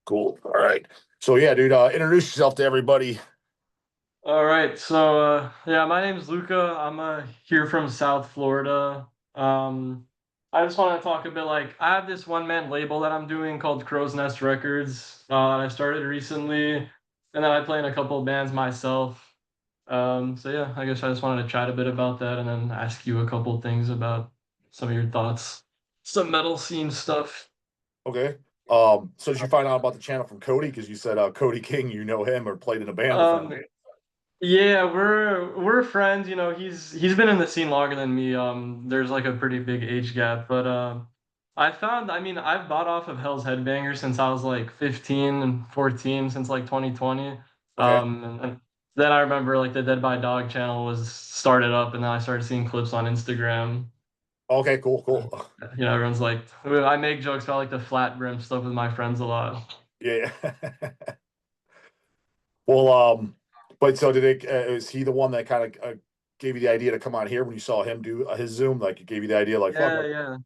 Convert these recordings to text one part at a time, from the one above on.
Cool. All right. So yeah, dude, introduce yourself to everybody. All right, so yeah, my name's Luca. I'm here from South Florida. Um, I just want to talk a bit like I have this one man label that I'm doing called Crow's Nest Records. I started recently, and then I play in a couple of bands myself. So yeah, I guess I just wanted to chat a bit about that and then ask you a couple things about some of your thoughts, some metal scene stuff. Okay. So did you find out about the channel from Cody? Because you said Cody King, you know him or played in a band with him. Um, Yeah, we're friends. You know, he's been in the scene longer than me. There's like a pretty big age gap, but I mean, I've bought off of Hell's Headbanger since I was like 15 and 14, since like 2020. Okay. And then I remember like the Dead by Dog channel was started up, and then I started seeing clips on Instagram. Okay. Cool. Cool. You know, everyone's like, I make jokes about like the flat brim stuff with my friends a lot. Yeah. Well, but so did it? Is he the one that kind of gave you the idea to come on here when you saw him do his Zoom? Like, it gave you the idea, like, fuck. Yeah, yeah.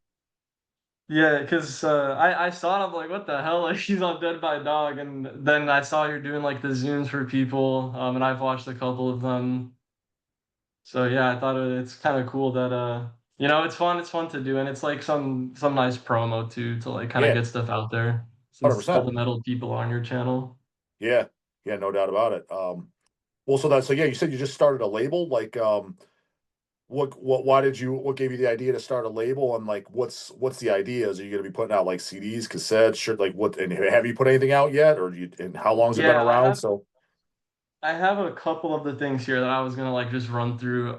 Yeah, because I saw it, I'm like, what the hell? Like, she's on Dead by Dog, and then I saw you're doing like the zooms for people, and I've watched a couple of them. So yeah, I thought it's kind of cool that you know, it's fun to do, and it's like some nice promo too to like kind of Yeah. get stuff out there, since all 100%. the metal people are on your channel. Yeah. Yeah. No doubt about it. Well, so yeah, you said you just started a label, like, why did you, what gave you the idea to start a label, and like what's the ideas? Are you going to be putting out like CDs, cassettes, shirt, like what, and have you put anything out yet, or do you, and how long has it been Yeah, around? So I have a couple of the things here that I was gonna like just run through.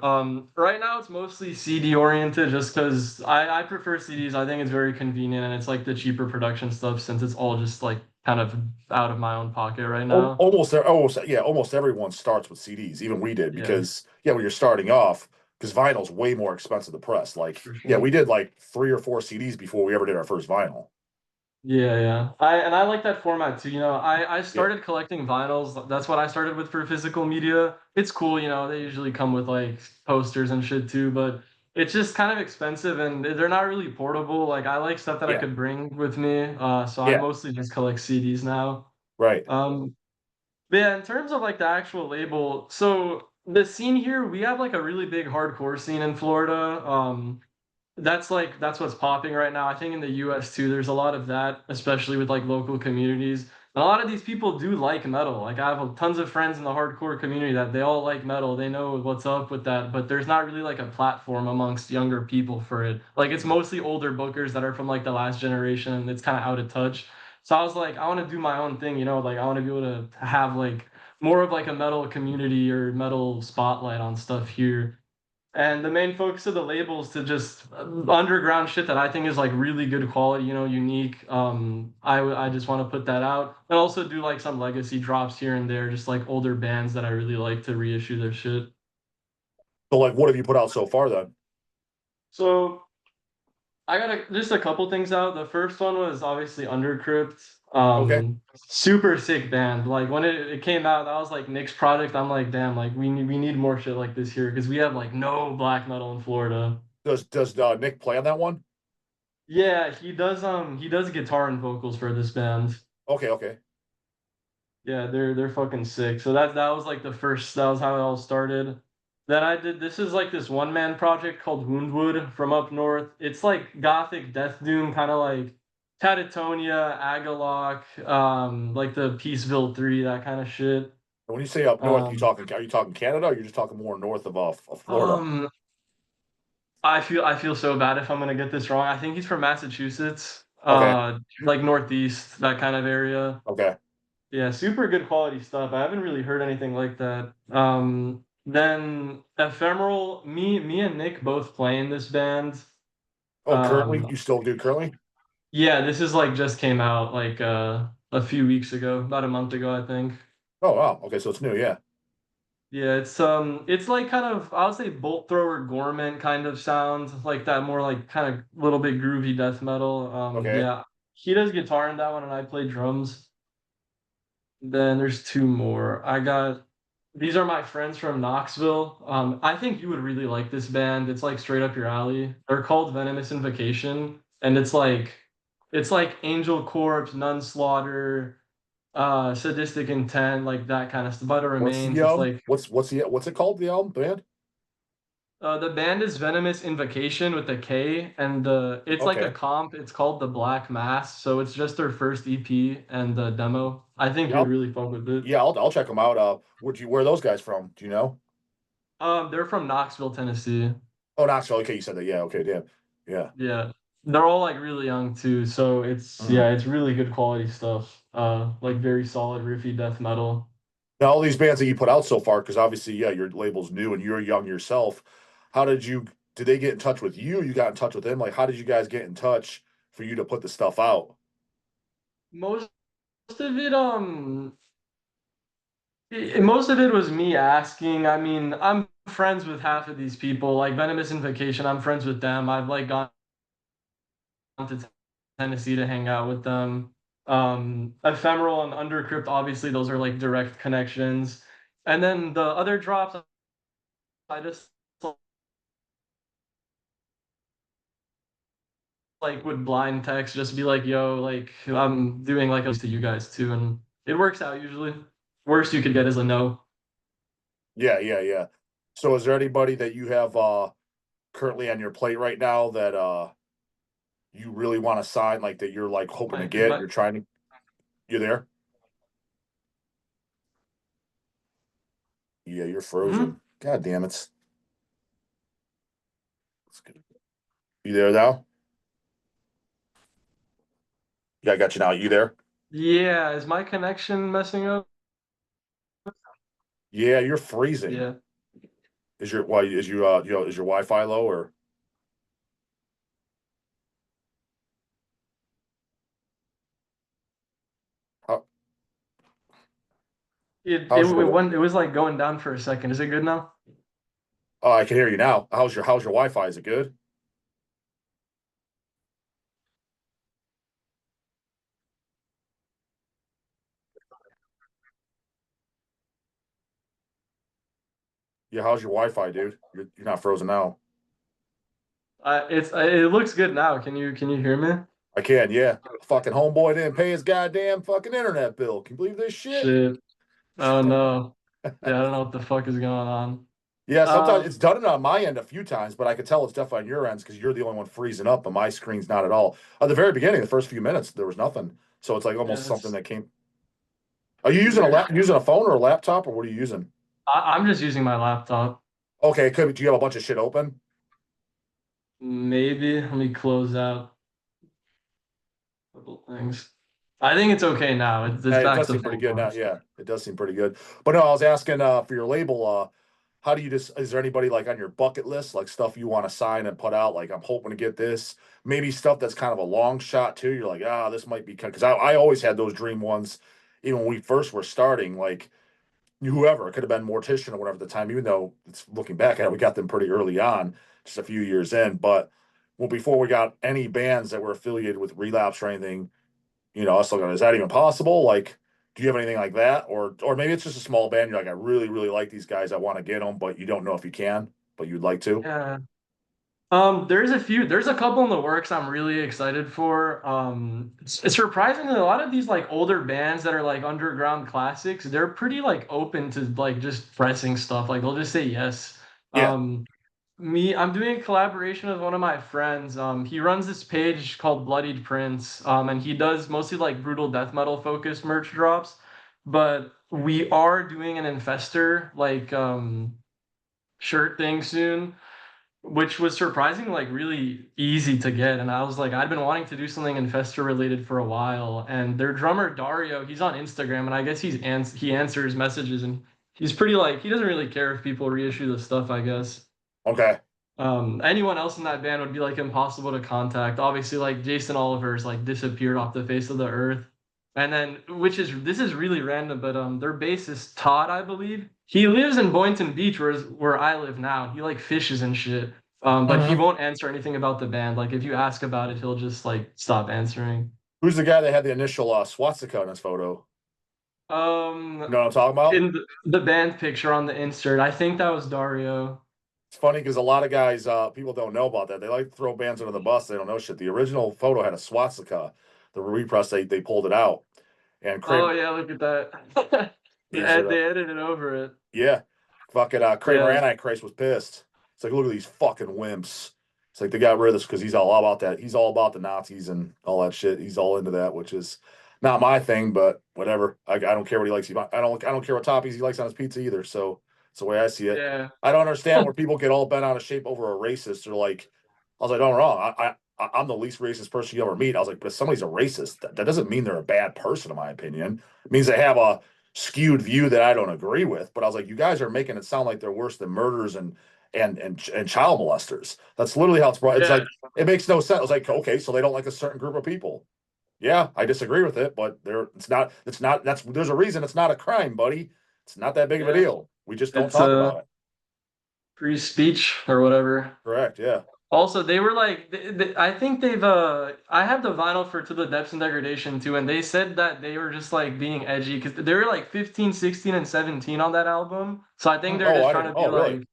Right now it's mostly CD oriented, just because I prefer CDs. I think it's very convenient and it's like the cheaper production stuff, since it's all just like kind of out of my own pocket right now. almost, yeah, almost everyone starts with CDs. Even we did, Yeah, because yeah, when you're starting off, because vinyl's way more expensive to press. Like, for yeah, sure. we did like 3 or 4 CDs before we ever did our first vinyl. Yeah, yeah. I like that format too. You know, I Yeah, started collecting vinyls. That's what I started with for physical media. It's cool, you know, they usually come with like posters and shit too, but it's just kind of expensive and they're not really portable. Like I like stuff that I yeah, could bring with me. So I yeah, mostly just collect CDs now. right. Um, but yeah, in terms of like the actual label, so the scene here, we have like a really big hardcore scene in Florida. That's what's popping right now. I think in the US too, there's a lot of that, especially with like local communities. And a lot of these people do like metal. Like I have tons of friends in the hardcore community that they all like metal. They know what's up with that, but there's not really like a platform amongst younger people for it. Like it's mostly older bookers that are from like the last generation and it's kind of out of touch. So I was like, I want to do my own thing, you know, like I want to be able to have like more of like a metal community or metal spotlight on stuff here. And the main focus of the label is to just underground shit that I think is like really good quality, you know, unique. I just want to put that out and also do like some legacy drops here and there, just like older bands that I really like to reissue their shit. So like, what have you put out so far then? So I got just a couple things out. The first one was obviously Undercrypt. Okay. Super sick band. Like when it came out, that was like Nick's product. I'm like, damn, like we need more shit like this here because we have like no black metal in Florida. Does Nick play on that one? Yeah, he does guitar and vocals for this band. Okay, okay. Yeah, they're fucking sick. So that was like the first, that was how it all started. Then I did, this is like this one man project called Woundwood from up north. It's like gothic death doom, kind of like Catatonia, Agalloch, like the Peaceville 3, that kind of shit. And when you say up north, Um, are you talking Canada, or you're just talking more north of Florida? um, I feel so bad if I'm gonna get this wrong. I think he's from Massachusetts, Okay, like northeast, that kind of area. okay. Yeah, super good quality stuff. I haven't really heard anything like that. Then Ephemeral, me and Nick both play in this band. Oh, currently, Um, you still do currently? yeah, this is like just came out like a few weeks ago, about a month ago, I think. Oh, wow. Okay, so it's new, yeah. Yeah, it's like kind of, I would say bolt thrower gorement kind of sound, like that more like kind of little bit groovy death metal. Okay. Yeah, he does guitar in that one and I play drums. Then there's two more. I got These are my friends from Knoxville. I think you would really like this band. It's like straight up your alley. They're called Venomous Invocation, and it's like Angel Corpse, Nun Slaughter. Sadistic Intent, like that kind of stuff. But it What's remains. the It's like what's it called? The album band? the band is Venomous Invocation with a K, and it's like a Okay. comp. It's called The Black Mass, so it's just their first EP and the demo. I think Yeah, you'd really fuck with it. yeah, I'll check them out. Where are those guys from? Do you know? They're from Knoxville, Tennessee. Oh, Knoxville. Okay, you said that. Yeah. Okay. Damn. Yeah. Yeah, they're all like really young too, so it's Mhm. yeah, it's really good quality stuff. Like very solid riffy death metal. Now, all these bands that you put out so far, because obviously, yeah, your label's new and you're young yourself. How did they get in touch with you? You got in touch with them? Like, how did you guys get in touch for you to put the stuff out? Most of it, most of it was me asking. I mean, I'm friends with half of these people. Like Venomous Invocation, I'm friends with them. I've like gone to Tennessee to hang out with them. Ephemeral and Undercrypt, obviously, those are like direct connections. And then the other drops, I just like would blind text, just be like, "Yo, like I'm doing like a to you guys too," and it works out usually. Worst you could get is a no. Yeah, yeah, yeah. So, is there anybody that you have currently on your plate right now that you really want to sign, like that you're like hoping to Is get? my You're trying to. You there? Yeah, you're Mhm. frozen. God damn it. You there now? Yeah, I got you now. You there? Yeah, is my connection messing up? Yeah, you're freezing. Yeah. Is your Wi-Fi low or how, It how's your went, it was like going down for a second. Is it good now? Oh, I can hear you now. How's your Wi-Fi? Is it good? Yeah, how's your Wi-Fi, dude? You're not frozen now. It looks good now. Can you hear me? I can, yeah. Fucking homeboy didn't pay his goddamn fucking internet bill. Can you believe this shit? Shit. Oh no. Yeah, I don't know what the fuck is going on. Yeah, sometimes Um, it's done it on my end a few times, but I could tell it's definitely on your ends because you're the only one freezing up, and my screen's not at all. At the very beginning, the first few minutes, there was nothing. So it's like yeah, almost something it's that came. Are you weird. using a phone or a laptop, or what are you using? I'm just using my laptop. Okay, do you have a bunch of shit open? Maybe let me close out a couple things. I think it's okay now. It's It back does to seem pretty full good now. bar. Yeah, it does seem pretty good. But no, I was asking for your label. How do you just? Is there anybody like on your bucket list, like stuff you want to sign and put out? Like I'm hoping to get this. Maybe stuff that's kind of a long shot too. You're like, this might be because I always had those dream ones, even when we first were starting. Like whoever it could have been Mortician or whatever at the time. Even though it's looking back at it, we got them pretty early on, just a few years in. But well, before we got any bands that were affiliated with Relapse or anything, us looking at, is that even possible? Like, do you have anything like that? Or maybe it's just a small band. You're like, I really, really like these guys. I want to get them, but you don't know if you can, but you'd like to. Yeah. There's a couple in the works I'm really excited for. Surprisingly, a lot of these like older bands that are like underground classics, they're pretty like open to like just pressing stuff. Like they'll just say yes. Yeah. Um, I'm doing a collaboration with one of my friends. He runs this page called Bloodied Prince, and he does mostly like brutal death metal focused merch drops. But we are doing an Infester like shirt thing soon, which was surprisingly like really easy to get. And I was like, I'd been wanting to do something Infester related for a while. And their drummer Dario, he's on Instagram, and I guess he answers messages, and he's pretty like he doesn't really care if people reissue the stuff, I guess. Okay. Anyone else in that band would be like impossible to contact. Obviously, like Jason Oliver's like disappeared off the face of the earth. And then, this is really random, but their bassist Todd, I believe, he lives in Boynton Beach, where I live now. He like fishes and shit. But he Hmm. won't answer anything about the band. Like if you ask about it, he'll just like stop answering. Who's the guy that had the initial swastika in his photo? You Um, know what I'm talking about? in the band picture on the insert, I think that was Dario. It's funny because a lot of guys, people don't know about that. They like to throw bands under the bus. They don't know shit. The original photo had a swastika. The repress, they pulled it out. And Oh Kramer, yeah, look at that. he's They edited over it. yeah, fucking Kramer Yeah. Antichrist was pissed. It's like, look at these fucking wimps. It's like they got rid of this because he's all about that. He's all about the Nazis and all that shit. He's all into that, which is not my thing, but whatever. I don't care what he likes. I don't care what toppings he likes on his pizza either. So it's the way I see it. Yeah. I don't understand where people get all bent out of shape over a racist. They're like, I was like, don't wrong. I'm the least racist person you ever meet. I was like, but if somebody's a racist, that doesn't mean they're a bad person, in my opinion. It means they have a skewed view that I don't agree with. But I was like, you guys are making it sound like they're worse than murderers and child molesters. That's literally how it's brought. It's Yeah. like it makes no sense. I was like, okay, so they don't like a certain group of people. Yeah, I disagree with it, but that's there's a reason it's not a crime, buddy. It's not that big of a Yeah. deal. We just don't It's talk about it. free speech or whatever. Correct. Yeah. Also, they were like, I think they've, I have the vinyl for To the Depths and Degradation too, and they said that they were just like being edgy because they were like 15, 16, and 17 on that album. So I think they're Oh, just I trying didn't. to be Oh, really? like,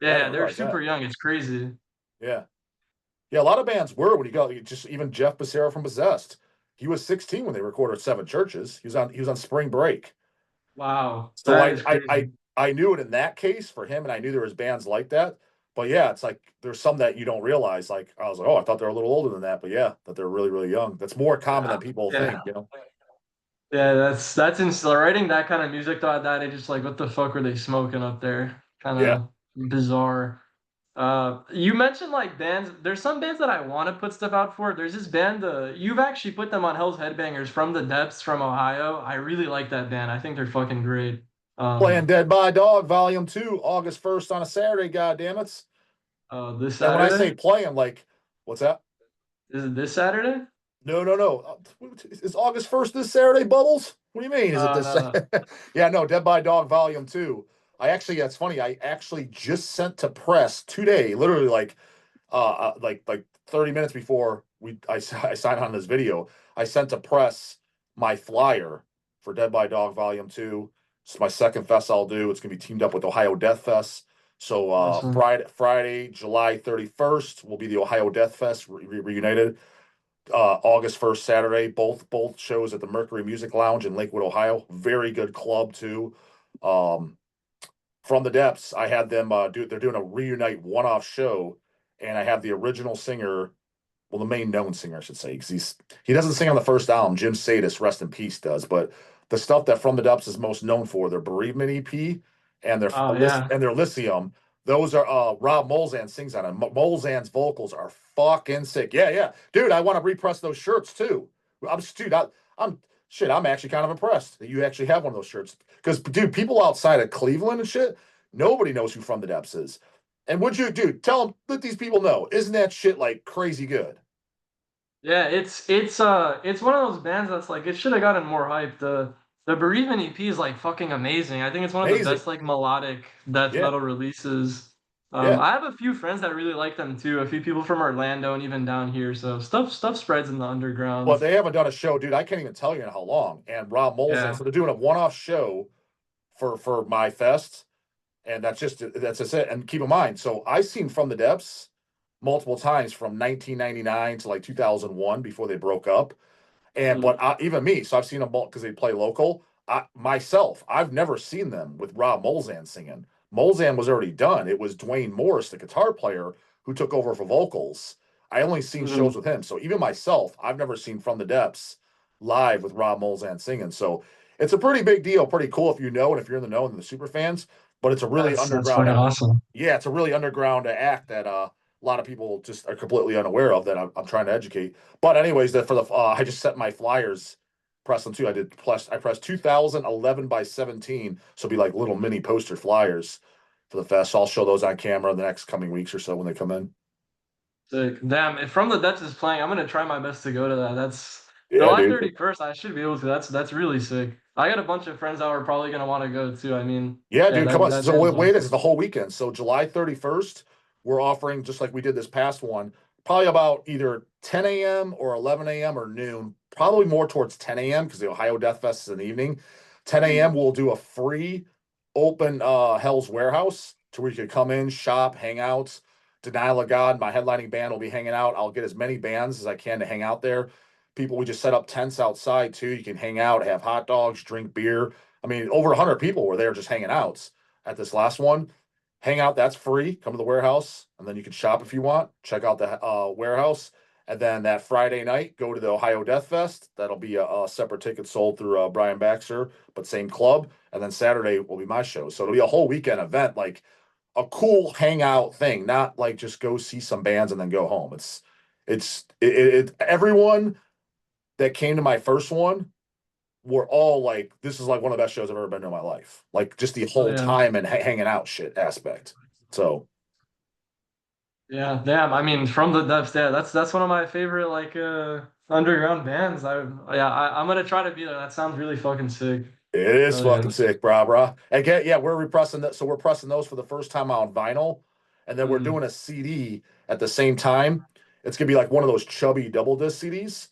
I yeah, didn't they're realize that. super young. It's crazy. Yeah. Yeah, a lot of bands were when you go. Just even Jeff Becerra from Possessed, he was 16 when they recorded Seven Churches. He was on spring break. Wow, So that I is I crazy. I I knew it in that case for him, and I knew there was bands like that. But yeah, it's like there's some that you don't realize. Like I was like, oh, I thought they were a little older than that, but yeah, that they're really really young. That's more common Yeah, than people yeah, think. You know? yeah. That's writing that kind of music though at that age. Just like, what the fuck were they smoking up there? Kind Yeah. of bizarre. You mentioned like bands. There's some bands that I want to put stuff out for. There's this band. You've actually put them on Hell's Headbangers from the Depths from Ohio. I really like that band. I think they're fucking great. Playing Dead by Dog Volume 2, August 1st on a Saturday. God damn it! This And when I say Saturday? playing, like, what's that? Is it this Saturday? No, no, no. Is August 1st this Saturday, Bubbles? What do you mean? Is it this? No, no. Yeah, no, Dead by Dog Volume 2. That's funny. I actually just sent to press today, literally like 30 minutes before I signed on this video. I sent to press my flyer for Dead by Dog Volume 2. It's my second fest I'll do. It's gonna be teamed up with Ohio Death Fest. So Awesome. Friday, July 31st will be the Ohio Death Fest reunited. August 1st, Saturday, both shows at the Mercury Music Lounge in Lakewood, Ohio. Very good club too. Um, from the Depths, I had them they're doing a reunite one-off show, and I have the original singer, well, the main known singer, I should say, because he doesn't sing on the first album. Jim Sadis, rest in peace, does. But the stuff that From the Depths is most known for, their Bereavement EP and Oh yeah. their Lyceum. Those are Rob Molzan sings on it. Molzan's vocals are fucking sick. Yeah, yeah, dude. I want to repress those shirts too. Dude. I'm shit. I'm actually kind of impressed that you actually have one of those shirts. Because, dude, people outside of Cleveland and shit, nobody knows who From the Depths is. And would you, dude, tell them, let these people know, isn't that shit like crazy good? Yeah, it's one of those bands that's like it should have gotten more hype. The Bereavement EP is like fucking amazing. I think it's one of the Amazing. best like melodic death Yeah, metal releases. yeah. I have a few friends that really like them too. A few people from Orlando and even down here. So stuff spreads in the Well, underground. they haven't done a show, dude. I can't even tell you in how long. And Rob Molzan, Yeah. so they're doing a one-off show for my fest, and that's just it. And keep in mind, so I seen From the Depths multiple times from 1999 to like 2001 before they broke up. And Mm. but even me, so I've seen them because they play local. I've never seen them with Rob Molzan singing. Molzan was already done. It was Dwayne Morris, the guitar player, who took over for vocals. I only seen shows Mhm. with him. So even myself, I've never seen From the Depths live with Rob Molzan singing. So it's a pretty big deal, pretty cool if you know and if you're in the know and the super fans. But it's a really That's underground. fucking awesome. Yeah, it's a really underground act that a lot of people just are completely unaware of that I'm trying to educate. But anyways, that for the I just set my flyers, press them too. I pressed 2011 by 17, so it'll be like little mini poster flyers for the fest. So I'll show those on camera in the next coming weeks or so when they come in. Sick. Damn, if From the Depths is playing, I'm gonna try my best to go to that. That's Yeah, July dude. 31st. I should be able to. That's really sick. I got a bunch of friends that are probably gonna want to go too. I mean, Yeah, yeah, dude, come on. that So band's wait, it's awesome. the whole weekend. So July 31st, we're offering just like we did this past one, probably about either 10 a.m. or 11 a.m. or noon, probably more towards 10 a.m. because the Ohio Death Fest is in the evening. 10 a.m. we'll do a free open Hell's Warehouse to where you can come in, shop, hang out. Denial of God, my headlining band will be hanging out. I'll get as many bands as I can to hang out there. people. We just set up tents outside too. You can hang out, have hot dogs, drink beer. I mean, over 100 people were there just hanging out at this last one. Hang out, that's free. Come to the warehouse, and then you can shop if you want. Check out the warehouse. And then that Friday night, go to the Ohio Death Fest. That'll be a separate ticket sold through Brian Baxter, but same club. And then Saturday will be my show. So it'll be a whole weekend event, like a cool hangout thing, not like just go see some bands and then go home. Everyone that came to my first one were all like, this is like one of the best shows I've ever been to in my life. Like just the Oh whole yeah. time and hanging out shit aspect. So Yeah, damn. I mean, from the depths, yeah, that's one of my favorite like underground bands. I'm gonna try to be there. That sounds really fucking sick. it is Hell yeah. fucking sick, brah. Again, yeah, we're repressing that. So we're pressing those for the first time on vinyl, and then we're Mm. doing a CD at the same time. It's gonna be like one of those chubby double disc CDs.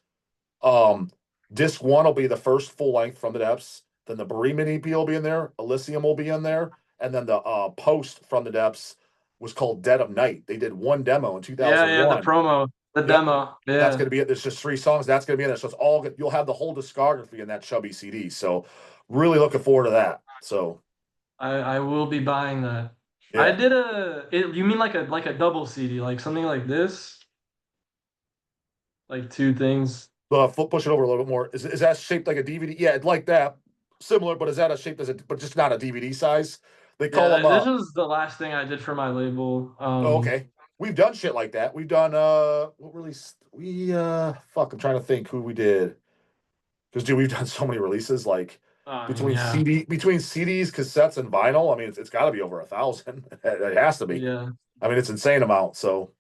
Um, Disc one will be the first full length from the depths. Then the Bereavement EP will be in there. Elysium will be in there, and then the post from the depths was called Dead of Night. They did one demo in Yeah, yeah, the 2001. promo, the Yep, demo. that's Yeah. gonna be it. There's just 3 songs. That's gonna be in there. So it's all good. You'll have the whole discography in that chubby CD. So really looking forward to that. So I will be buying that. I yeah. did you mean like a double CD, like something like this? Like two things? Push it over a little bit more. Is that shaped like a DVD? Yeah, it's like that. Similar, but is that a shape as a but just not a DVD size? They Yeah, call them this was the last thing I did for my label. oh, okay. We've done shit like that. We've done what release we fuck, I'm trying to think who we did. Because dude, we've done so many releases like I mean, yeah. between CDs, cassettes, and vinyl. I mean, it's got to be over 1,000. It has to be. Yeah. I mean, it's insane amount. So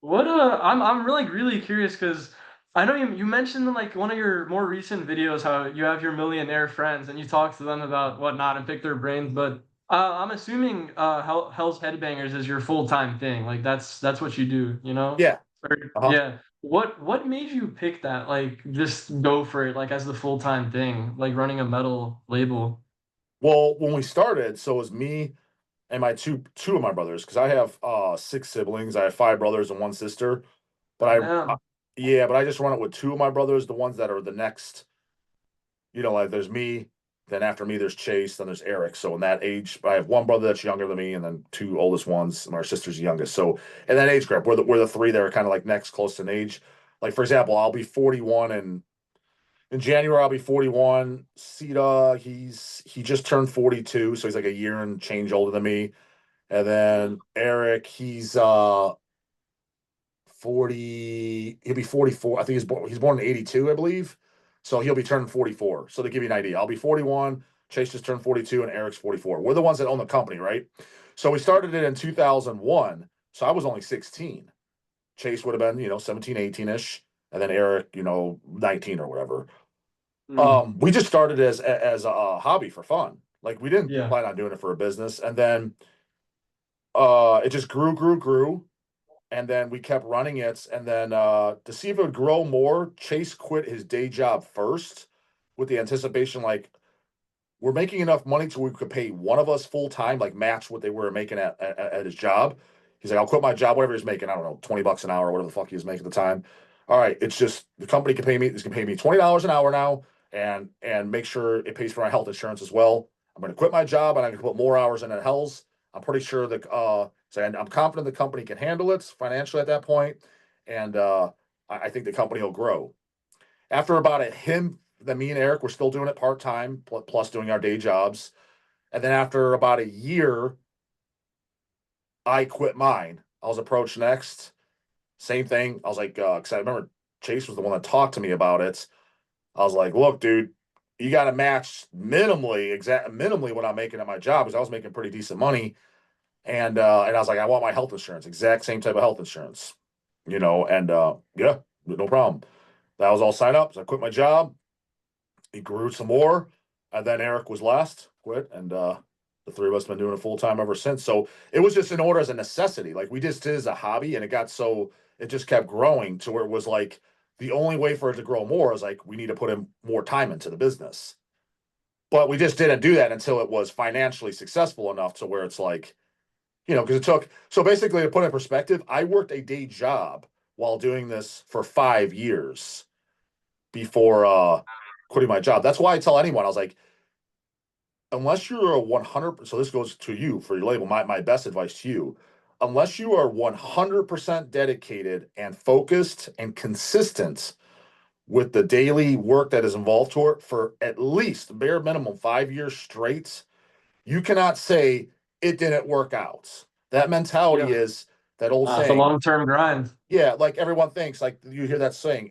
What I'm really curious because I know you mentioned in like one of your more recent videos how you have your millionaire friends and you talk to them about whatnot and pick their brains, but I'm assuming Hell's Headbangers is your full-time thing. Like that's what you do, you know? yeah. Or, Uh-huh. yeah. What made you pick that? Like just go for it like as the full-time thing, like running a metal label. Well, when we started, so it was me and my two of my brothers, because I have 6 siblings. I have 5 brothers and 1 sister. But Oh I damn. yeah, but I just run it with 2 of my brothers, the ones that are the next, like there's me, then after me there's Chase, then there's Eric. So in that age, I have one brother that's younger than me, and then 2 oldest ones, and our sister's the youngest. So in that age group, we're the 3 that are kind of like next close in age. Like for example, I'll be 41 and in January I'll be 41. Sita, he just turned 42, so he's like a year and change older than me. And Mm. then Eric, he's 40, he'll be 44. I think he's born in 82, I believe. So he'll be turning 44. So to give you an idea, I'll be 41, Chase just turned 42, and Eric's 44. We're the ones that own the company, right? So we started it in 2001. So I was only 16. Chase would have been, 17, 18-ish, and then Eric, 19 or whatever. Mm. We just started as a hobby for fun. Like we didn't Yeah. plan on doing it for a business. And then it just grew, and then we kept running it. And then to see if it would grow more, Chase quit his day job first with the anticipation like we're making enough money so we could pay one of us full time, like match what they were making at his job. He's like, I'll quit my job, whatever he's making. I don't know, $20 an hour, whatever the fuck he was making at the time. All right, it's just the company can pay me. This can pay me $20 an hour now, and make sure it pays for my health insurance as well. I'm going to quit my job and I'm going to put more hours in at Hell's. I'm pretty sure that I'm confident the company can handle it financially at that point, and I think the company will grow. After about me and Eric were still doing it part time, plus doing our day jobs, and then after about a year, I quit mine. I was approached next, same thing. I was like, because I remember Chase was the one that talked to me about it. I was like, look, dude, you got to match minimally what I'm making at my job because I was making pretty decent money. And I was like, I want my health insurance, exact same type of health insurance, and yeah, no problem. That was all signed up. So I quit my job. He grew some more, and then Eric was last, quit, and the 3 of us have been doing it full time ever since. So it was just in order as a necessity. Like we just did as a hobby, and it just kept growing to where it was like the only way for it to grow more is like we need to put in more time into the business. But we just didn't do that until it was financially successful enough to where it's like, because it took, so basically to put it in perspective, I worked a day job while doing this for 5 years before quitting my job. That's why I tell anyone, I was like, unless you're a 100, so this goes to you for your label, my best advice to you, unless you are 100% dedicated and focused and consistent with the daily work that is involved for at least bare minimum 5 years straight, you cannot say it didn't work out. That mentality Yeah. is that old It's a saying. long-term grind. Yeah, like everyone thinks, like you hear that saying,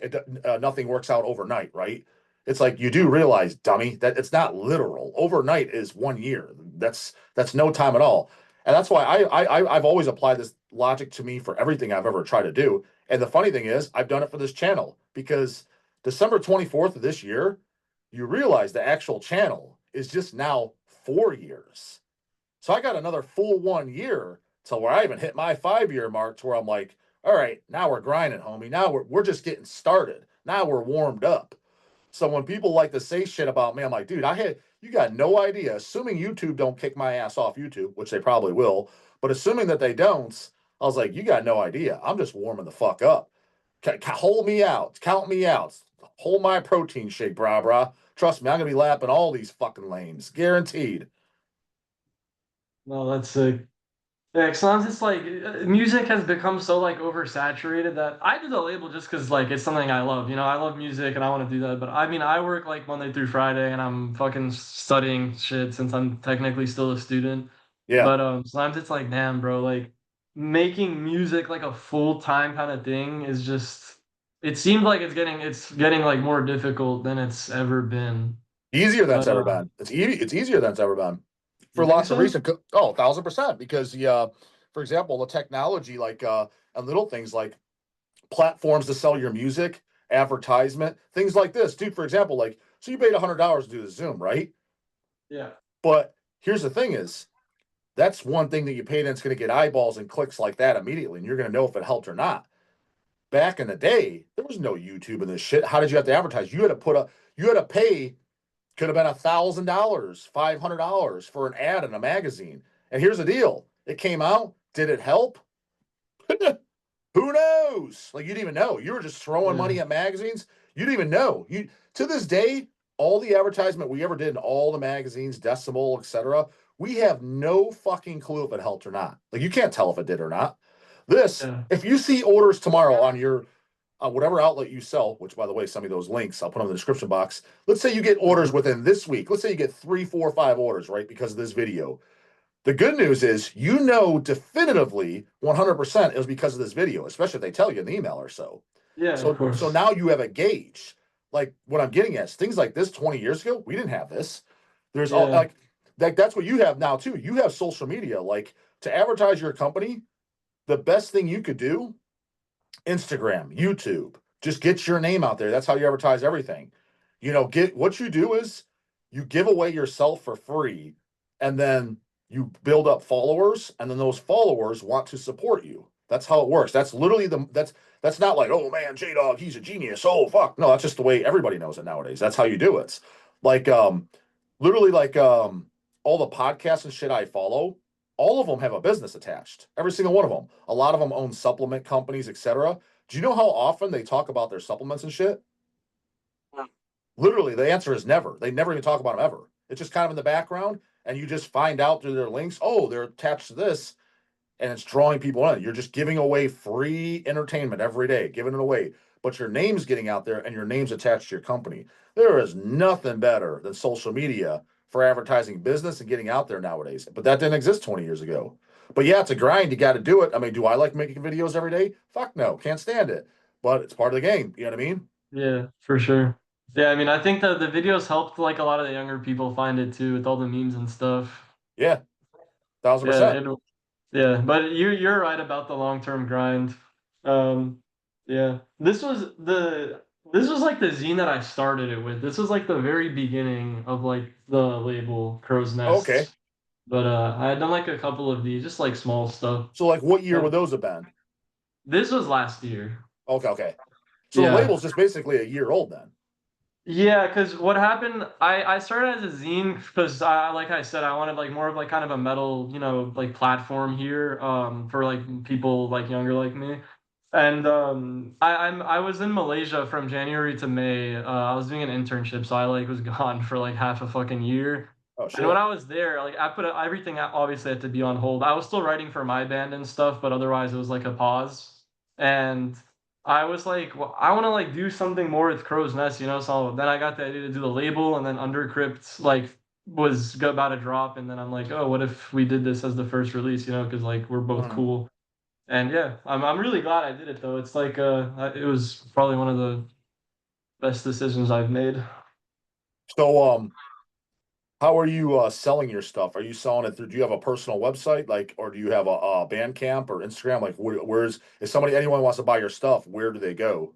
nothing works out overnight, right? It's like you do realize, dummy, that it's not literal. Overnight is 1 year. That's no time at all, and that's why I've always applied this logic to me for everything I've ever tried to do. And the funny thing is, I've done it for this channel because December 24th of this year, you realize the actual channel is just now 4 years. So I got another full 1 year till where I even hit my 5 year mark to where I'm like, all right, now we're grinding, homie. Now we're just getting started. Now we're warmed up. So when people like to say shit about me, I'm like, dude, you got no idea. Assuming YouTube don't kick my ass off YouTube, which they probably will, but assuming that they don't, I was like, you got no idea. I'm just warming the fuck up. Hold me out. Count me out. Hold my protein shake, brah. Trust me, I'm gonna be lapping all these fucking lanes, guaranteed. No, that's sick. Yeah, sometimes it's like music has become so like oversaturated that I do the label just because like it's something I love. You know, I love music and I want to do that. But I mean, I work like Monday through Friday and I'm fucking studying shit since I'm technically still a student. Yeah. But sometimes it's like, damn, bro, like making music like a full-time kind of thing is just. It seems like it's getting like more difficult than it's ever been. Easier than it's But ever been. It's easier than it's ever been for you think lots of so? reasons. Oh, 1,000%. Because for example, the technology, like and little things like platforms to sell your music, advertisement, things like this, dude. For example, like so you paid $100 to do the Zoom, right? Yeah. But here's the thing: is that's one thing that you paid, and it's going to get eyeballs and clicks like that immediately, and you're going to know if it helped or not. Back in the day, there was no YouTube in this shit. How did you have to advertise? You had to pay. Could have been $1,000, $500 for an ad in a magazine. And here's the deal: it came out. Did it help? Who knows? Like you didn't even know. You were just throwing Yeah. money at magazines. You didn't even know. You to this day, all the advertisement we ever did in all the magazines, Decibel, etc., we have no fucking clue if it helped or not. Like you can't tell if it did or not. This, Yeah. if you see orders tomorrow on your whatever outlet you sell, which by the way, some of those links I'll put them in the description box. Let's say you get orders within this week. Let's say you get 3, 4, 5 orders, right? Because of this video. The good news is you know definitively 100% it was because of this video, especially if they tell you in the email or so. Yeah, of So course. now you have a gauge. Like what I'm getting at is things like this 20 years ago, we didn't have this. There's all Yeah. like that's what you have now too. You have social media. Like to advertise your company, the best thing you could do, Instagram, YouTube, just get your name out there. That's how you advertise everything. Get what you do is you give away yourself for free and then you build up followers and then those followers want to support you. That's how it works. That's literally that's not like, oh man, J Dog, he's a genius. Oh fuck. No, that's just the way everybody knows it nowadays. That's how you do it. Like literally like all the podcasts and shit I follow, all of them have a business attached. Every single one of them. A lot of them own supplement companies, etc. Do you know how often they talk about their supplements and shit? Literally, the answer is never. They never even talk about them ever. It's just kind of in the background, and you just find out through their links. Oh, they're attached to this, and it's drawing people in. You're just giving away free entertainment every day, giving it away. But your name's getting out there, and your name's attached to your company. There is nothing better than social media for advertising business and getting out there nowadays. But that didn't exist 20 years ago. But yeah, it's a grind. You got to do it. I mean, do I like making videos every day? Fuck no, can't stand it. But it's part of the game. You know what I mean? Yeah, for sure. Yeah, I mean, I think that the videos helped like a lot of the younger people find it too with all the memes and stuff. Yeah, 1,000%. Yeah, yeah, but you're right about the long-term grind. Um, yeah. This was like the zine that I started it with. This was like the very beginning of like the label Crow's Okay. Nest. But I had done like a couple of these, just like small stuff. So, like, what year Uh, would those have been? this was last year. Okay. So the Yeah. label's just basically a year old then. Yeah, because what happened, I started as a zine because like I said, I wanted like more of like kind of a metal, like platform here, for like people like younger like me. And I was in Malaysia from January to May. I was doing an internship, so I like was gone for like half a fucking year. Oh And when shit. I was there, like I put everything obviously had to be on hold. I was still writing for my band and stuff, but otherwise it was like a pause. And I was like, well, I want to like do something more with Crow's Nest, you know. So then I got the idea to do the label, and then Undercrypt like was about to drop, and then I'm like, oh, what if we did this as the first release, you know, because like we're both Mhm. cool. And yeah, I'm really glad I did it though. It's like it was probably one of the best decisions I've made. So how are you selling your stuff? Are you selling it through, do you have a personal website, like, or do you have a Bandcamp or Instagram? Like, where's, if somebody, anyone wants to buy your stuff, where do they go?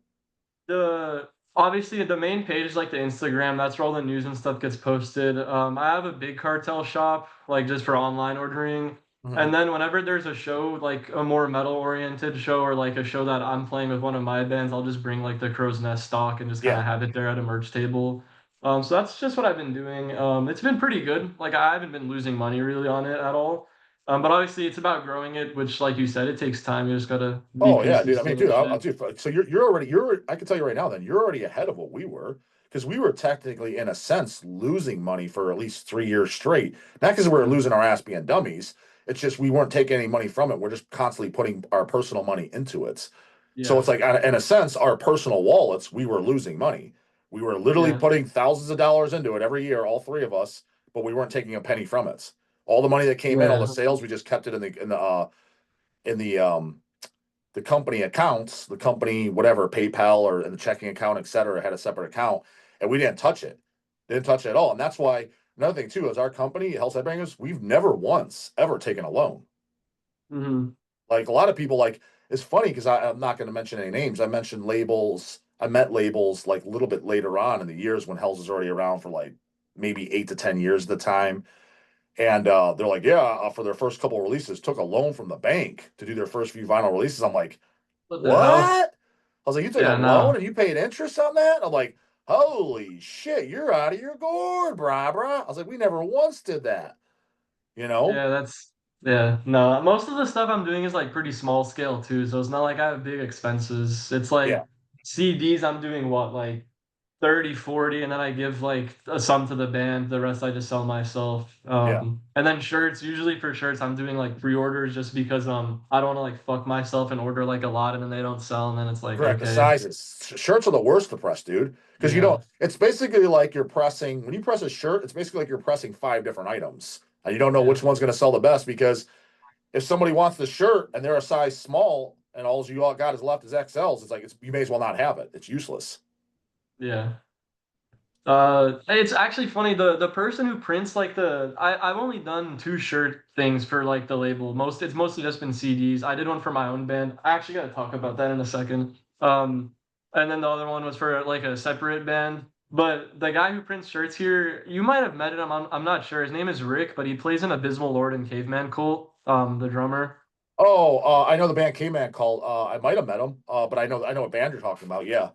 The Obviously the main page is like the Instagram. That's where all the news and stuff gets posted. I have a big cartel shop, like just for online ordering. Mhm. And then whenever there's a show, like a more metal oriented show or like a show that I'm playing with one of my bands, I'll just bring like the Crow's Nest stock and just kind Yeah. of have it there at a merch table. So that's just what I've been doing. It's been pretty good. Like I haven't been losing money really on it at all. But obviously it's about growing it, which like you said, it takes time. You just gotta be Oh yeah, dude. I mean, consistent and dude, shit. so you're already, I can tell you right now, then you're already ahead of what we were, because we were technically, in a sense, losing money for at least 3 years straight. Not because we were Mm. losing our ass being dummies. It's just we weren't taking any money from it. We're just constantly putting our personal money into it. So Yeah. it's like, in a sense, our personal wallets, we were losing money. We were literally Yeah. putting thousands of dollars into it every year, all three of us, but we weren't taking a penny from it. All the money that came in, all the Yeah. sales, we just kept it in the company accounts, the company, whatever, PayPal or in the checking account, et cetera, had a separate account, and we didn't touch it. Didn't touch it at all. And that's why another thing too is our company, Health Headbangers, we've never once ever taken a loan. Hmm. Like a lot of people, like it's funny because I'm not going to mention any names. I mentioned labels. I met labels like a little bit later on in the years when Hell's was already around for like maybe 8 to 10 years at the time. And they're like, yeah, for their first couple of releases, took a loan from the bank to do their first few vinyl releases. I'm like, What the hell? what? I was like, you took a Yeah, loan no. and you paid interest on that? I'm like, holy shit, you're out of your gourd, brah. I was like, we never once did that, you know? Yeah, that's yeah, no. Most of the stuff I'm doing is like pretty small scale too, so it's not like I have big expenses. It's Yeah, like CDs I'm doing what, like 30, 40, and then I give like a sum to the band, the rest I just sell myself. yeah. And then shirts, usually for shirts I'm doing like pre-orders just because I don't want to like fuck myself and order like a lot and then they don't sell and then it's like Correct. The okay. sizes. Shirts are the worst to press, dude. Because you Yeah. don't, it's basically like you're pressing, when you press a shirt, it's basically like you're pressing five different items. And you don't know Yeah. which one's going to sell the best because if somebody wants the shirt and they're a size small and all got is left is XLs, it's like, you may as well not have it. It's useless. Yeah. It's actually funny. The person who prints like I've only done two shirt things for like the label. It's mostly just been CDs. I did one for my own band. I actually got to talk about that in a second. And then the other one was for like a separate band. But the guy who prints shirts here, you might have met him. I'm not sure. His name is Rick, but he plays in Abysmal Lord and Caveman Cult. The drummer. Oh, I know the band K-Man called. I might have met him, but I know what band you're talking about. Yeah.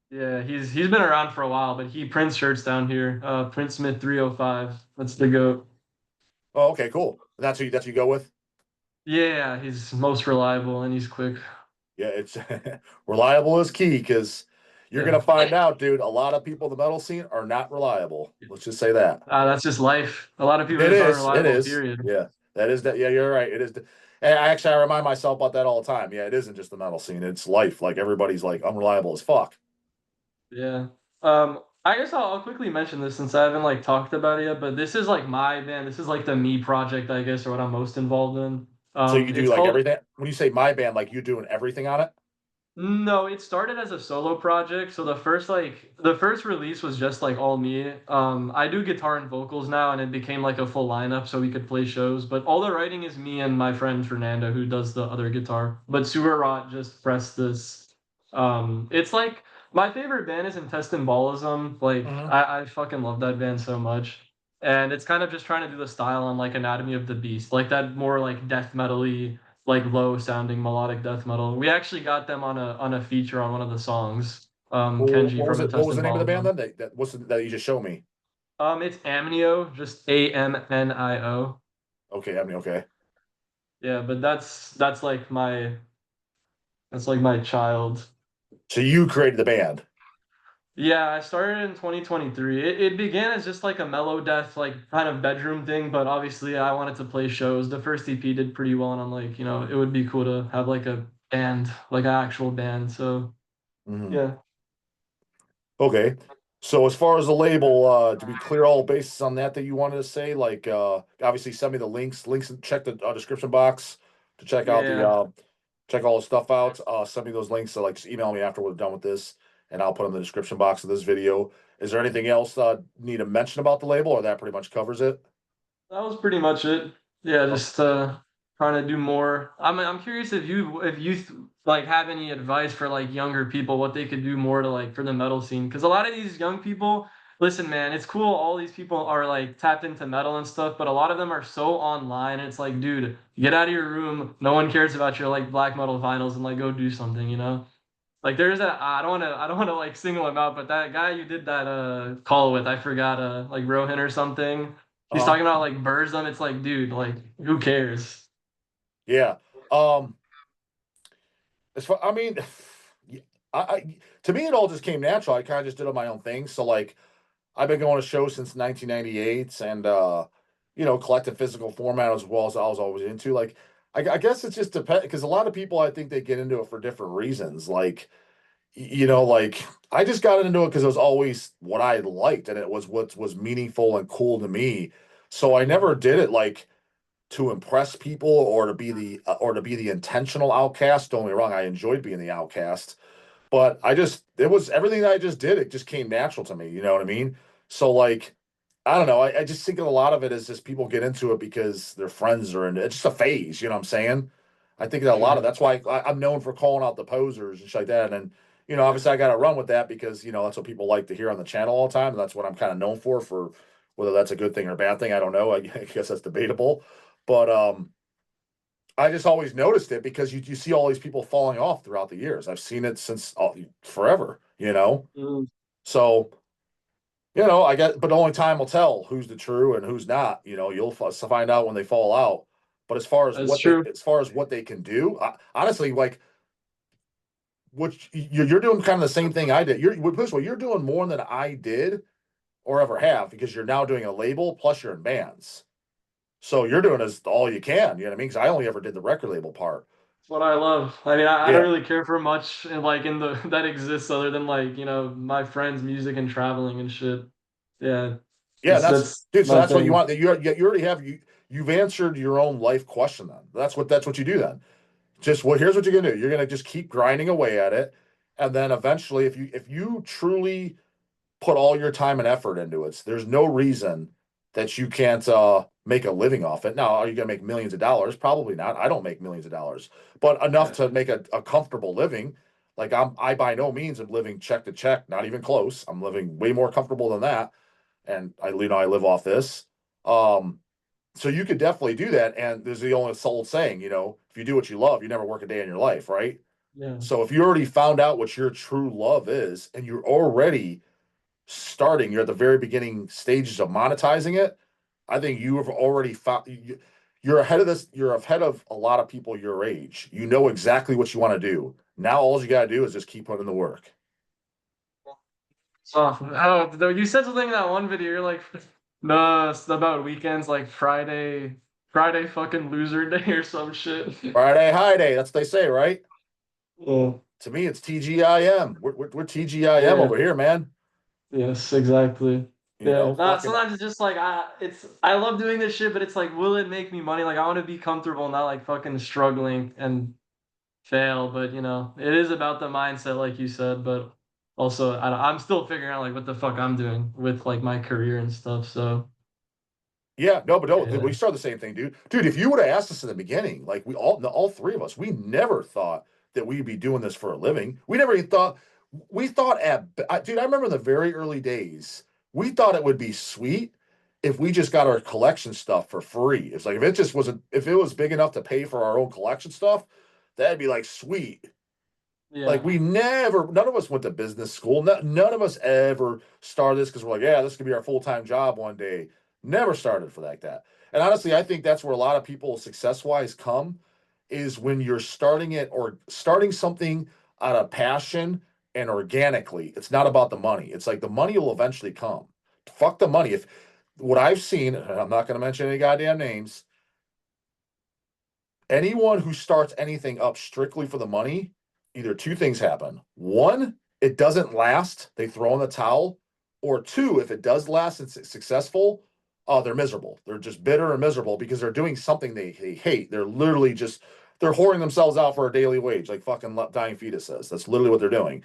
Yeah, he's been around for a while, but he prints shirts down here. Print Smith 305. That's the goat. Oh, okay, cool. That's who you go with. Yeah, he's most reliable and he's quick. Yeah, it's reliable is key because you're Yeah, gonna find out, dude. A lot of people in the metal scene are not reliable. Let's just say that. that's just life. A lot of people It just aren't is. It reliable. is. Period. Yeah, that is that. Yeah, you're right. It is. And I remind myself about that all the time. Yeah, it isn't just the metal scene. It's life. Like everybody's like unreliable as fuck. Yeah. I guess I'll quickly mention this since I haven't like talked about it yet. But this is like my band. This is like the me project, I guess, or what I'm most involved in. So you do It's like called everything. When you say my band, like you doing everything on it. No, it started as a solo project. So the first release was just like all me. I do guitar and vocals now, and it became like a full lineup so we could play shows. But all the writing is me and my friend Fernando who does the other guitar. But Sewer Rot just pressed this. It's like my favorite band is Intestine Ballism. Like Mm-hmm. I fucking love that band so much. And it's kind of just trying to do the style on like Anatomy of the Beast, like that more like death metal-y like low sounding melodic death metal. We actually got them on a feature on one of the songs. Kenji What was from it? What was Intestine the name of the band Ballism. then? That you just showed me? It's Amnio, just AMNIO. Okay, I mean, okay. Yeah, but that's like my That's like my child. So you created the band. Yeah, I started in 2023. It began as just like a mellow death, like kind of bedroom thing, but obviously I wanted to play shows. The first EP did pretty well, and I'm like, it would be cool to have like a band, like an actual band. So Mhm. yeah, Okay. So as far as the label, do we clear all bases on that you wanted to say? Like, obviously send me the links and check the description box to check out the yeah. check all the stuff out. Send me those links. So like just email me after we're done with this, and I'll put them in the description box of this video. Is there anything else need to mention about the label, or that pretty much covers it? That was pretty much it. Yeah, Oh, just trying to do more. I'm curious if you like have any advice for like younger people what they could do more to like for the metal scene, because a lot of these young people, listen, man, it's cool. All these people are like tapped into metal and stuff, but a lot of them are so online. It's like, dude, get out of your room. No one cares about your like black metal vinyls and like go do something, you know? Like there's that I don't wanna like single him out, but that guy you did that call with, I forgot like Rohan or something. He's uh-huh. talking about like Burzum. It's like, dude, like who cares? Yeah. Um, as far, I mean, yeah, to me it all just came natural. I kind of just did on my own thing. So like I've been going to shows since 1998 and collected physical format as well as I was always into. Like I guess it's just depend because a lot of people I think they get into it for different reasons. Like like I just got into it because it was always what I liked and it was what was meaningful and cool to me. So I never did it like to impress people or to be the intentional outcast. Don't get me wrong, I enjoyed being the outcast, but it was everything that I just did. It just came natural to me. You know what I mean? So like, I don't know. I just think of a lot of it as just people get into it because their friends are in it. It's just a phase. You know what I'm saying? I think that a lot of Sure. that's why I'm known for calling out the posers and shit like that. And obviously I got to run with that because that's what people like to hear on the channel all the time. And that's what I'm kind of known for whether that's a good thing or a bad thing. I don't know. I guess that's debatable. But I just always noticed it because you see all these people falling off throughout the years. I've seen it since forever, Mm, So, I get, but only time will tell who's the true and who's not. You'll find out when they fall out. But that's true. as far as what they can do, honestly, like you're doing kind of the same thing I did. First of all, you're doing more than I did or ever have because you're now doing a label plus you're in bands. So you're doing as all you can. You know what I mean? Because I only ever did the record label part. It's what I love. I mean, I don't Yeah. really care for much like in the that exists other than like my friends' music and traveling and shit. Yeah, Yeah, that's dude. So my that's what you thing. want. You already have you've answered your own life question. Then that's what you do. Then just here's what you're gonna do. You're gonna just keep grinding away at it, and then eventually, if you truly put all your time and effort into it, there's no reason that you can't make a living off it. Now, are you gonna make millions of dollars? Probably not. I don't make millions of dollars, but enough Yeah, to make a comfortable living. Like I by no means am living check to check, not even close. I'm living way more comfortable than that and I live off this. Um, so you could definitely do that. And there's the only old saying, if you do what you love, you never work a day in your life, right? yeah. So if you already found out what your true love is, and you're already you're at the very beginning stages of monetizing it. I think you have already found. You're ahead of this. You're ahead of a lot of people your age. You know exactly what you want to do. Now all you got to do is just keep putting in the work. So, you said something in that one video. You're like, no, it's about weekends, like Friday fucking loser day or some shit. Friday, high day. That's what they say, right? Yeah, To me, it's TGIM. We're TGIM yeah, over here, man. yes, exactly. Yeah, nah, Fucking sometimes it's just like I love doing this shit, but it's like, will it make me money? Like, I want to be comfortable, not like fucking struggling and fail. But it is about the mindset, like you said. But also, I'm still figuring out like what the fuck I'm doing with like my career and stuff. So yeah, no, but no, yeah, we started the same thing, dude. Dude, if you would have asked us in the beginning, like all three of us, we never thought that we'd be doing this for a living. We never even thought. We thought dude, I remember in the very early days, we thought it would be sweet if we just got our collection stuff for free. It's like if it was big enough to pay for our own collection stuff, that'd be like sweet. Like yeah. none of us went to business school. None of us ever started this because we're like, yeah, this could be our full-time job one day. Never started for like that. And honestly, I think that's where a lot of people success-wise come. is when you're starting it or starting something out of passion and organically. It's not about the money. It's like the money will eventually come. Fuck the money. If what I've seen, and I'm not going to mention any goddamn names, anyone who starts anything up strictly for the money, either two things happen. One, it doesn't last, they throw in the towel, or two, if it does last and it's successful, they're miserable. They're just bitter and miserable because they're doing something they hate. They're literally just they're whoring themselves out for a daily wage, like fucking dying fetus says. That's literally what they're doing.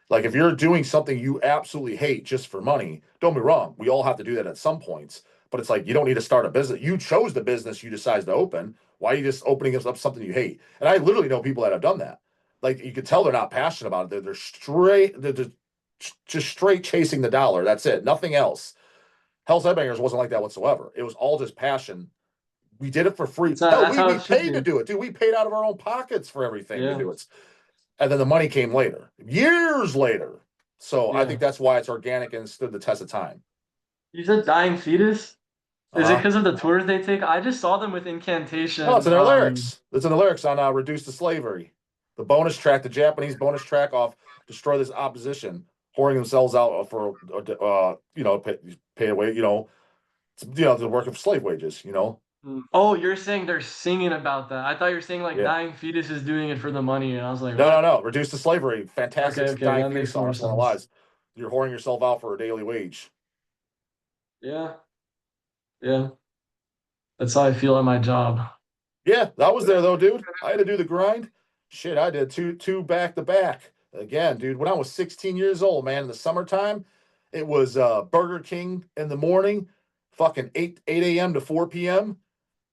Like if you're doing something you absolutely hate just for money, don't be wrong. We all have to do that at some points, but it's like you don't need to start a business. You chose the business you decided to open. Why are you just opening up something you hate? And I literally know people that have done that. Like you can tell they're not passionate about it. They're straight. They're just straight chasing the dollar. That's it. Nothing else. Hell's Headbangers wasn't like that whatsoever. It was all just passion. We did it for free. Hell, That's how we it should paid to be. do it, dude. We paid out of our own pockets for everything to Yeah. do it. And then the money came later, years later. So I Yeah. think that's why it's organic and stood the test of time. You said dying fetus? Is it Uh-huh. because of the tours they take? I just saw them with No, it's Incantation. in their lyrics. It's in the lyrics on Reduced to Slavery. The bonus track, the Japanese bonus track off Destroy This Opposition, whoring themselves out for, pay away, the work of slave wages, Oh, you're saying they're singing about that. I thought you were saying like Yeah. dying fetus is doing it for the money, and I was like, No, no, what? no. Reduced to Slavery. Okay, Fantastic okay, dying that fetus makes song. more That's one of the sense. lies. You're whoring yourself out for a daily wage. Yeah, yeah. That's how I feel at my job. Yeah, that was there though, dude. I had to do the grind. Shit, I did two back to back. Again, dude, when I was 16 years old, man, in the summertime, it was Burger King in the morning, fucking 8 a.m. to 4 p.m.,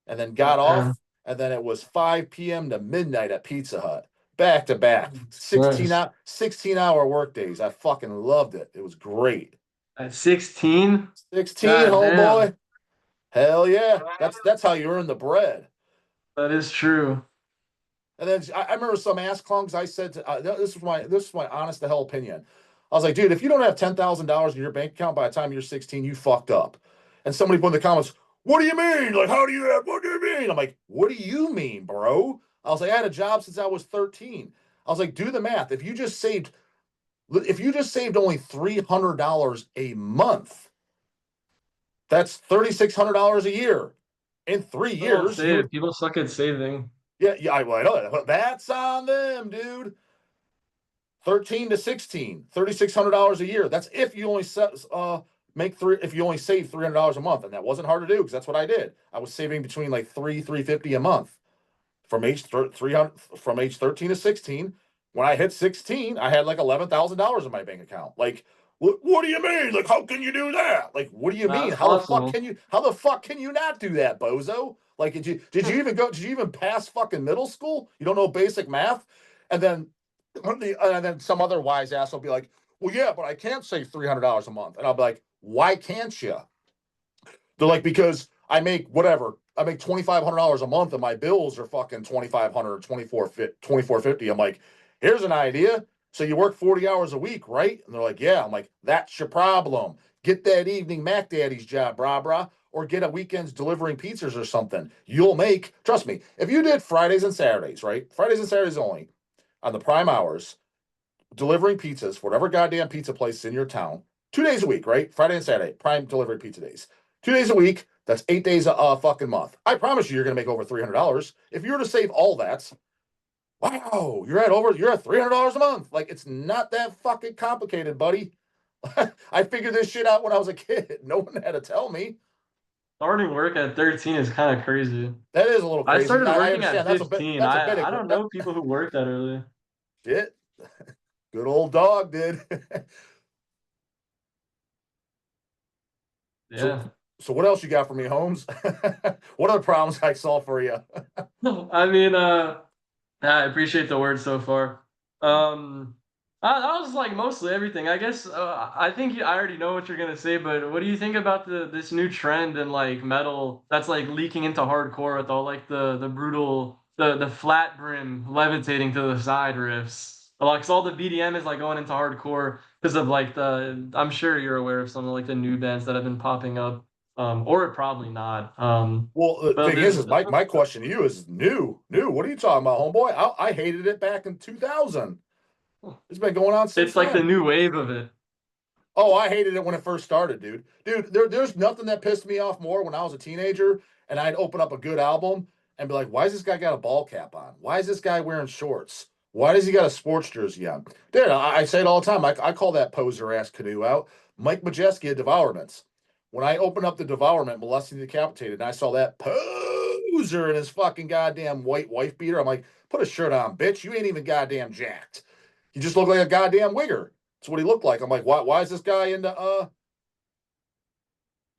and then got Damn. off, and then it was 5 p.m. to midnight at Pizza Hut. Back to back. 16 Nice. out 16-hour work days. I fucking loved it. It was great. At 16? 16, God damn. homeboy. Hell yeah. That's how you earn the bread. That is true. And then I remember some ass clowns. I said, this is my honest to hell opinion. I was like, dude, if you don't have $10,000 in your bank account by the time you're 16, you fucked up. And somebody put in the comments, what do you mean? Like, how do you have? What do you mean? I'm like, what do you mean, bro? I was like, I had a job since I was 13. I was like, do the math. If you just saved only $300 a month, that's $3,600 a year. In three People don't years, save. People suck at saving. yeah, I know that. That's on them, dude. 13 to 16, $3,600 a year. That's if you only if you only save $300 a month. And that wasn't hard to do because that's what I did. I was saving between like 350 a month from age 13 to 16. When I hit 16, I had like $11,000 in my bank account. Like, what do you mean? Like, how can you do that? Like, what do you Nah, mean? that's possible. How the fuck can you not do that, bozo? Like, did you even pass fucking middle school? You don't know basic math? And then some other wise ass will be like, well, yeah, but I can't save $300 a month. And I'll be like, why can't you? They're like, because I make whatever. I make $2,500 a month and my bills are fucking 2,500, 2,450. I'm like, here's an idea. So you work 40 hours a week, right? And they're like, yeah. I'm like, that's your problem. Get that evening Mac Daddy's job, brah, or get a weekends delivering pizzas or something. You'll make, trust me, if you did Fridays and Saturdays, right? Fridays and Saturdays only on the prime hours, delivering pizzas for whatever goddamn pizza place in your town, 2 days a week, right? Friday and Saturday, prime delivery pizza days. 2 days a week, that's 8 days a fucking month. I promise you're gonna make over $300. If you were to save all that, wow, you're at $300 a month. Like it's not that fucking complicated, buddy. I figured this shit out when I was a kid. No one had to tell me. Starting work at 13 is kind of crazy. That is a little I crazy. started I working at understand. That's a bit. 15. That's a bit. I don't know people who work that early. Shit. Good old dog did. so Yeah. So what else you got for me, Holmes? What other problems I solve for you? I mean, I appreciate the word so far. Um, that was like mostly everything. I guess I think I already know what you're gonna say, but what do you think about this new trend in like metal that's like leaking into hardcore with all like the brutal the flat brim levitating to the side riffs? Like, 'cause all the BDM is like going into hardcore because of like I'm sure you're aware of some of like the new bands that have been popping up. or probably not. Well, the But thing is my question to you is new. What are you talking about, homeboy? I hated it back in 2000. It's been going on since it's like the then. new wave of it. Oh, I hated it when it first started, dude. There's nothing that pissed me off more when I was a teenager and I'd open up a good album and be like, why has this guy got a ball cap on? Why is this guy wearing shorts? Why does he got a sports jersey on? Dude, I say it all the time. I call that poser ass canoe out. Mike Majeski at Devourments. When I opened up the Devourment, Molesting the Decapitated, and I saw that poser in his fucking goddamn white wife beater, I'm like, put a shirt on, bitch. You ain't even goddamn jacked. You just look like a goddamn wigger. That's what he looked like. I'm like, why is this guy into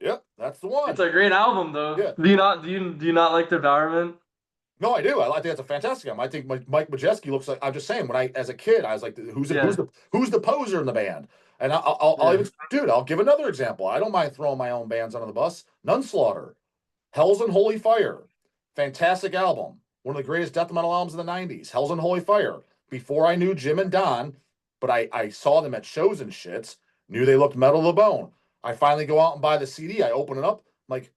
yep, that's the It's one. a great album though. Yeah. Do you not like Devourment? No, I do. I think that's a fantastic album. I think Mike Majeski looks like I'm just saying, when I as a kid, I was like, Yeah, who's the poser in the band? And I'll yeah. even dude, I'll give another example. I don't mind throwing my own bands under the bus. Nunslaughter, Hell's and Holy Fire. Fantastic album. One of the greatest death metal albums of the 90s. Hell's and Holy Fire. Before I knew Jim and Don, but I saw them at shows and shits, knew they looked metal to the bone. I finally go out and buy the CD. I open it up. I'm like,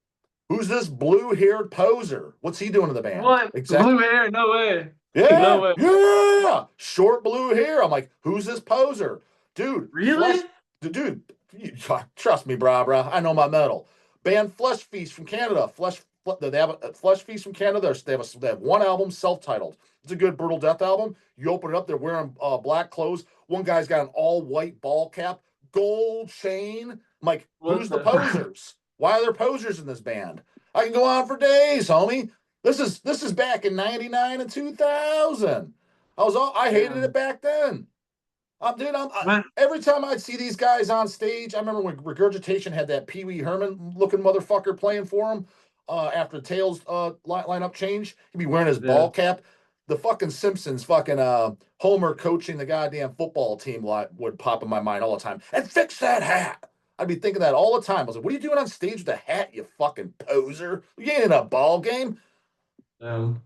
who's this blue-haired poser? What's he doing in the band? What? Exactly. Blue hair? No way. No Yeah, way. yeah. Short blue hair. I'm like, who's this poser? Dude, Really? dude, trust me, brah. I know my metal. Band Flesh Feast from Canada. They have a Flesh Feast from Canada. They have one album, self-titled. It's a good brutal death album. You open it up, they're wearing black clothes. One guy's got an all-white ball cap, gold chain. I'm like, What who's the the? posers? Why are there posers in this band? I can go on for days, homie. This is back in '99 and 2000. I hated it Damn. back then. Dude, But every time I'd see these guys on stage, I remember when Regurgitation had that Pee Wee Herman looking motherfucker playing for him after the Tails lineup change. He'd be wearing his yeah. ball cap. The fucking Simpsons, fucking Homer coaching the goddamn football team would pop in my mind all the time. And fix that hat. I'd be thinking that all the time. I was like, what are you doing on stage with a hat, you fucking poser? You ain't in a ball game. Um,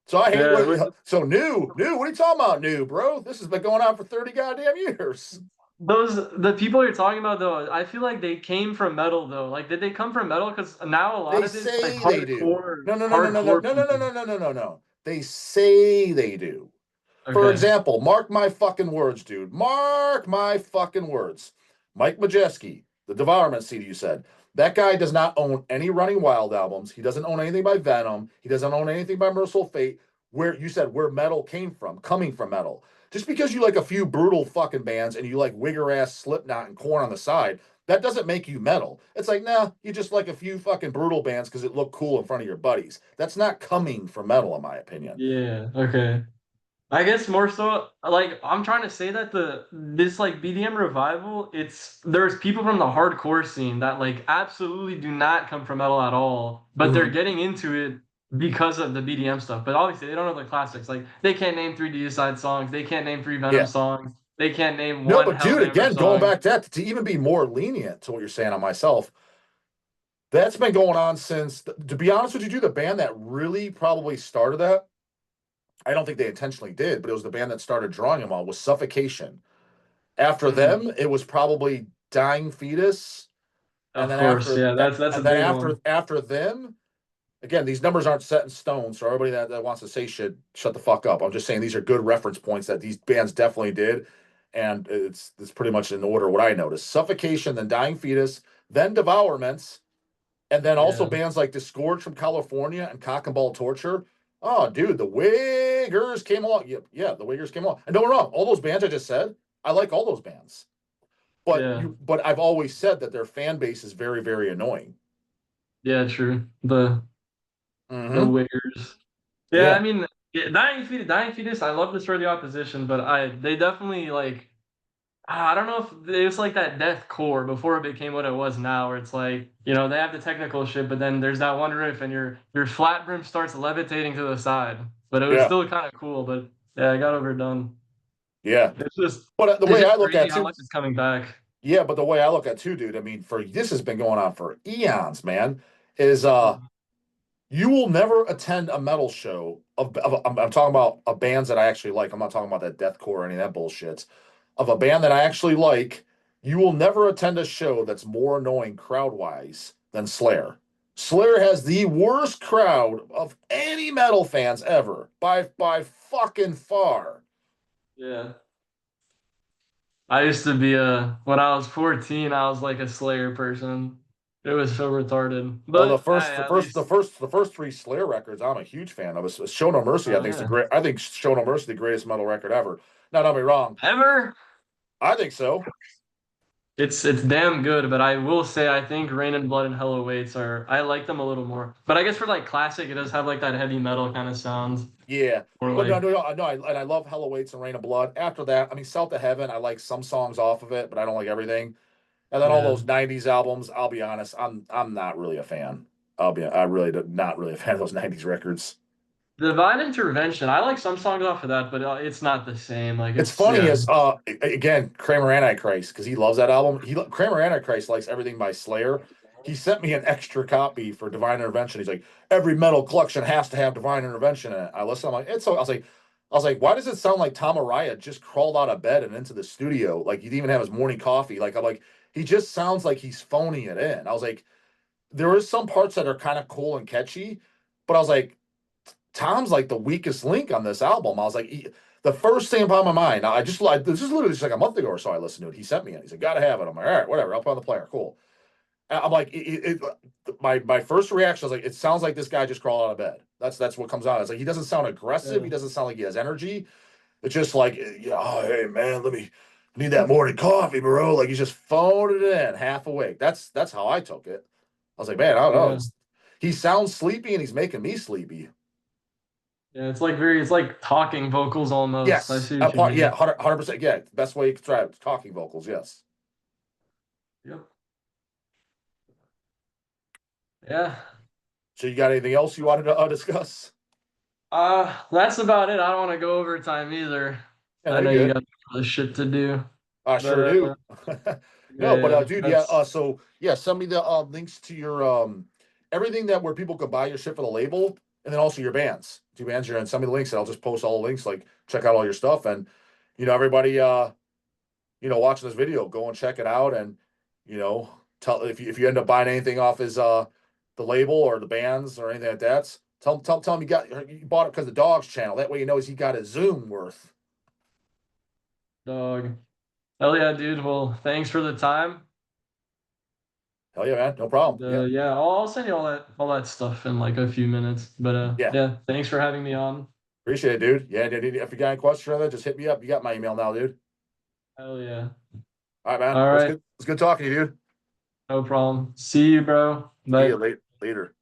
So I hate yeah. so new. What are you talking about, new, bro? This has been going on for 30 goddamn years. The people you're talking about though, I feel like they came from metal though. Like, did they come from metal? Because now a lot They of it's like say they do. hardcore, No. hardcore people. No. They say they do. For Okay. example, mark my fucking words, dude. Mark my fucking words. Mike Majeski, the Devourment CD you said. That guy does not own any Running Wild albums. He doesn't own anything by Venom. He doesn't own anything by Merciful Fate. Where you said where metal came from, coming from metal. Just because you like a few brutal fucking bands and you like wigger ass Slipknot and Korn on the side, that doesn't make you metal. It's like, nah, you just like a few fucking brutal bands because it looked cool in front of your buddies. That's not coming from metal, in my opinion. Yeah. Okay. I guess more so, like, I'm trying to say that this like BDM revival, there's people from the hardcore scene that like absolutely do not come from metal at all, but they're Mm-hmm. getting into it because of the BDM stuff. But obviously they don't know the classics. Like, they can't name three Deicide songs, they can't name three Venom Yeah. songs, they can't name No, one but dude, Hellhammer again, going song. back to that, to even be more lenient to what you're saying on myself, that's been going on since, to be honest with you, dude, the band that really probably started that, I don't think they intentionally did, but it was the band that started drawing them all, was Suffocation. After Mhm. them, it was probably Dying Fetus, and Of then course, after yeah, that's a big one. after them, again, these numbers aren't set in stone, so everybody that wants to say shit, shut the fuck up. I'm just saying these are good reference points that these bands definitely did, and it's pretty much in order what I noticed: Suffocation, then Dying Fetus, then Devourments, and then also Yeah, bands like Disgorge from California and Cock and Ball Torture. Oh, dude, the Wiggers came along. Yeah, the Wiggers came along. And don't get me wrong, all those bands I just said, I like all those bands. yeah, But I've always said that their fan base is very, very annoying. yeah, true. The Mm-hmm. Wiggers. Yeah, I Yeah. mean, yeah, Dying Fetus. I love this for the opposition, but they definitely like. I don't know if it was like that death core before it became what it was now, where it's like, they have the technical shit, but then there's that one riff and your flat brim starts levitating to the side. But it was Yeah. still kind of cool. But yeah, it got overdone. Yeah. It's just But the it's way I just look crazy at it how too, much is coming back. yeah, but the way I look at it too, dude, I mean, for this has been going on for eons, man, is you will never attend a metal show I'm talking about bands that I actually like. I'm not talking about that deathcore or any of that bullshit. Of a band that I actually like, you will never attend a show that's more annoying crowd wise than Slayer. Slayer has the worst crowd of any metal fans ever by fucking far. Yeah. I used to be when I was 14, I was like a Slayer person. It was so retarded. Oh, the But first, I the at first, the least first, the first three Slayer records, I'm a huge fan of. Show No Mercy, I think is the yeah. great. I think Show No Mercy the greatest metal record ever. Now, don't be wrong. Ever? I think so. It's damn good, but I will say I think Rain and Blood and Hell Awaits are I like them a little more. But I guess for like classic, it does have like that heavy metal kind of sound. Yeah, Or but no, like no, no, no. And I love Hell Awaits and Rain of Blood. After that, I mean, South of Heaven, I like some songs off of it, but I don't like everything. And then all yeah. those '90s albums, I'll be honest, I'm not really a fan. I really not really a fan of those '90s records. Divine Intervention. I like some songs off of that, but it's not the same. Like It's it's funny yeah. as again Kramer Antichrist because he loves that album. Kramer Antichrist likes everything by Slayer. He sent me an extra copy for Divine Intervention. He's like, every metal collection has to have Divine Intervention in it. I listen. I'm like, it's so. I was like, why does it sound like Tom Araya just crawled out of bed and into the studio? Like he didn't even have his morning coffee. Like I'm like, he just sounds like he's phoning it in. I was like, there is some parts that are kind of cool and catchy, but I was like, Tom's like the weakest link on this album. I was like, the first thing upon my mind, this is literally just like a month ago or so. I listened to it. He sent me it. He said, "Gotta have it." I'm like, "All right, whatever. I'll put on the player. Cool." I'm like, my first reaction was like, it sounds like this guy just crawled out of bed. That's what comes out. It's like he doesn't sound aggressive. Yeah. He doesn't sound like he has energy. It's just like, yeah, oh, hey man, I need that morning coffee, bro. Like he's just phoning it in, half awake. That's how I took it. I was like, man, I don't know. Yeah. He sounds sleepy and he's making me sleepy. Yeah. It's like it's like talking vocals almost. I Yes, see what you yeah, mean. 100%. Yeah, best way you can try it, talking vocals. Yes. Yep. Yeah. So you got anything else you wanted to discuss? That's about it. I don't want to go overtime either. Yeah, no, I know you're you good. got other shit to do. I But sure do. No, but yeah, dude, yeah. that's So yeah, send me the links to your everything that where people could buy your shit for the label, and then also your bands, two bands. You're and send me the links, and I'll just post all the links. Like check out all your stuff, and everybody watching this video, go and check it out, and tell if you end up buying anything off his the label or the bands or anything like that. Tell him you bought it because the dog's channel. That way he knows he got a Zoom worth. dog. Hell yeah, dude. Well, thanks for the time. Hell yeah, man. No problem. Yeah. Yeah, I'll send you all that stuff in like a few minutes. But Yeah. yeah, thanks for having me on. Appreciate it, dude. Yeah, if you got any questions or anything, just hit me up. You got my email now, dude. Hell yeah. All right, man. All Well, right, it's good talking to you, dude. no problem. See you, bro. See you Bye. later.